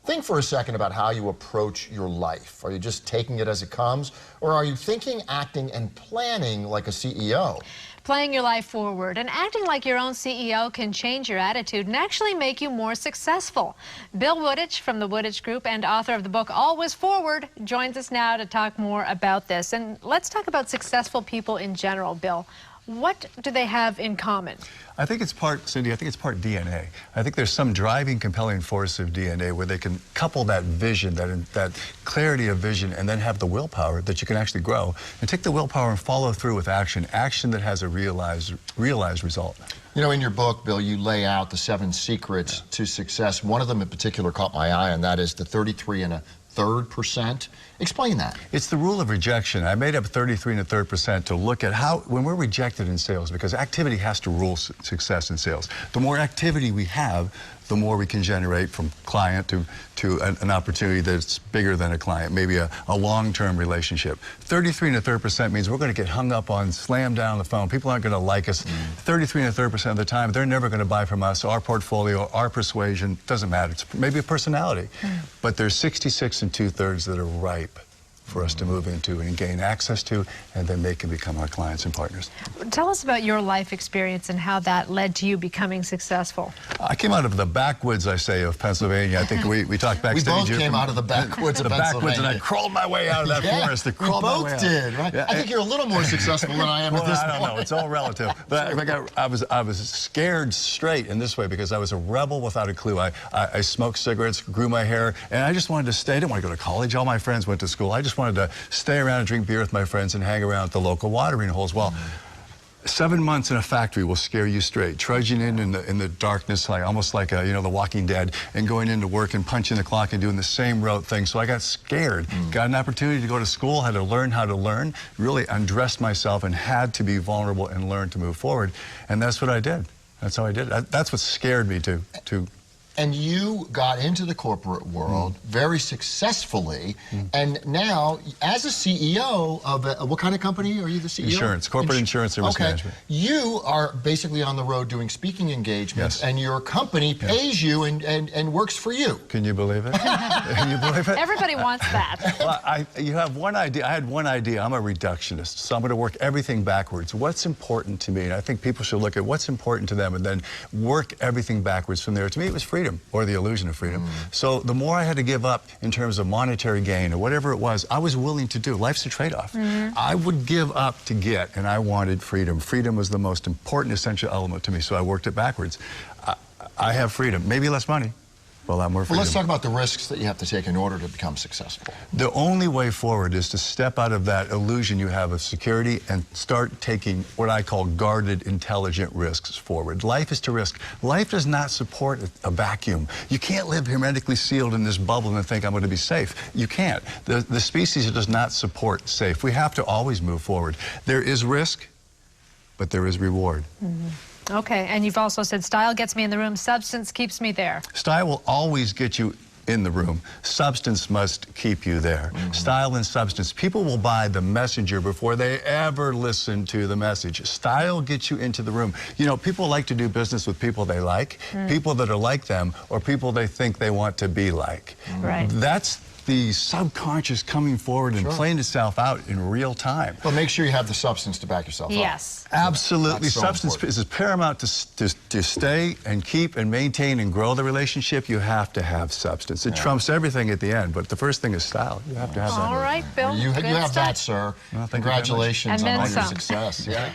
Think for a second about how you approach your life. Are you just taking it as it comes, or are you thinking, acting, and planning like a CEO? Playing your life forward and acting like your own CEO can change your attitude and actually make you more successful. Bill Wooditch from the Wooditch Group and author of the book Always Forward joins us now to talk more about this. And let's talk about successful people in general, Bill. What do they have in common? I think it's part, Cindy, I think it's part DNA. I think there's some driving, compelling force of DNA where they can couple that vision, that clarity of vision, and then have the willpower that you can actually grow. And take the willpower and follow through with action that has a realized result. You know, in your book, Bill, you lay out the 7 secrets to success. One of them in particular caught my eye, and that is the 33.33%. Explain that. It's the rule of rejection. I made up 33.33% to look at how, when we're rejected in sales, because activity has to rule success in sales. The more activity we have, the more we can generate from client to an opportunity that's bigger than a client, maybe a long-term relationship. 33.33% means we're going to get hung up on, slammed down the phone. People aren't going to like us. 33.33% of the time, they're never going to buy from us. Our portfolio, our persuasion, doesn't matter. It's maybe a personality. But there's 66 2/3 that are ripe for us to move into and gain access to, and then they can become our clients and partners. Tell us about your life experience and how that led to you becoming successful. I came out of the backwoods, I say, of Pennsylvania. I think we talked backstage. We both came out of the backwoods of Pennsylvania. Backwoods, and I crawled my way out of that forest. We both did, right? Yeah. I think you're a little more successful than I am at this point. I don't know. It's all relative. But I was scared straight in this way because I was a rebel without a clue. I smoked cigarettes, grew my hair, and I just wanted to stay. I didn't want to go to college. All my friends went to school. I just wanted to stay around and drink beer with my friends and hang around at the local watering holes. Well, 7 months in a factory will scare you straight. Trudging in the darkness, almost like The Walking Dead, and going into work and punching the clock and doing the same rote thing. So I got scared. Got an opportunity to go to school, had to learn how to learn, really undressed myself and had to be vulnerable and learn to move forward. And that's what I did. That's how I did it. That's what scared me to. And you got into the corporate world very successfully, and now, as a CEO of what kind of company are you the CEO? Insurance, corporate insurance service management. You are basically on the road doing speaking engagements, and your company pays you and works for you. Can you believe it? Can you believe it? Everybody wants that. Well, you have one idea. I had one idea. I'm a reductionist, so I'm going to work everything backwards. What's important to me? And I think people should look at what's important to them and then work everything backwards from there. To me, it was freedom. Or the illusion of freedom. So the more I had to give up in terms of monetary gain or whatever it was, I was willing to do. Life's a trade-off. I would give up to get, and I wanted freedom. Freedom was the most important, essential element to me, so I worked it backwards. I have freedom, maybe less money, but a lot more freedom. Well, let's talk about the risks that you have to take in order to become successful. The only way forward is to step out of that illusion you have of security and start taking what I call guarded, intelligent risks forward. Life is to risk. Life does not support a vacuum. You can't live hermetically sealed in this bubble and think I'm going to be safe. You can't. The species does not support safe. We have to always move forward. There is risk, but there is reward. Okay, and you've also said style gets me in the room, substance keeps me there. Style will always get you in the room. Substance must keep you there. Style and substance. People will buy the messenger before they ever listen to the message. Style gets you into the room. You know, people like to do business with people they like, people that are like them, or people they think they want to be like. Right. That's the subconscious coming forward and playing itself out in real time. Well, make sure you have the substance to back yourself up. Yes. Absolutely. So substance is paramount to stay and keep and maintain and grow the relationship. You have to have substance. It trumps everything at the end, but the first thing is style. You have to have that. All right, Bill. You have that, sir. Well, congratulations on all your some. success. Yeah.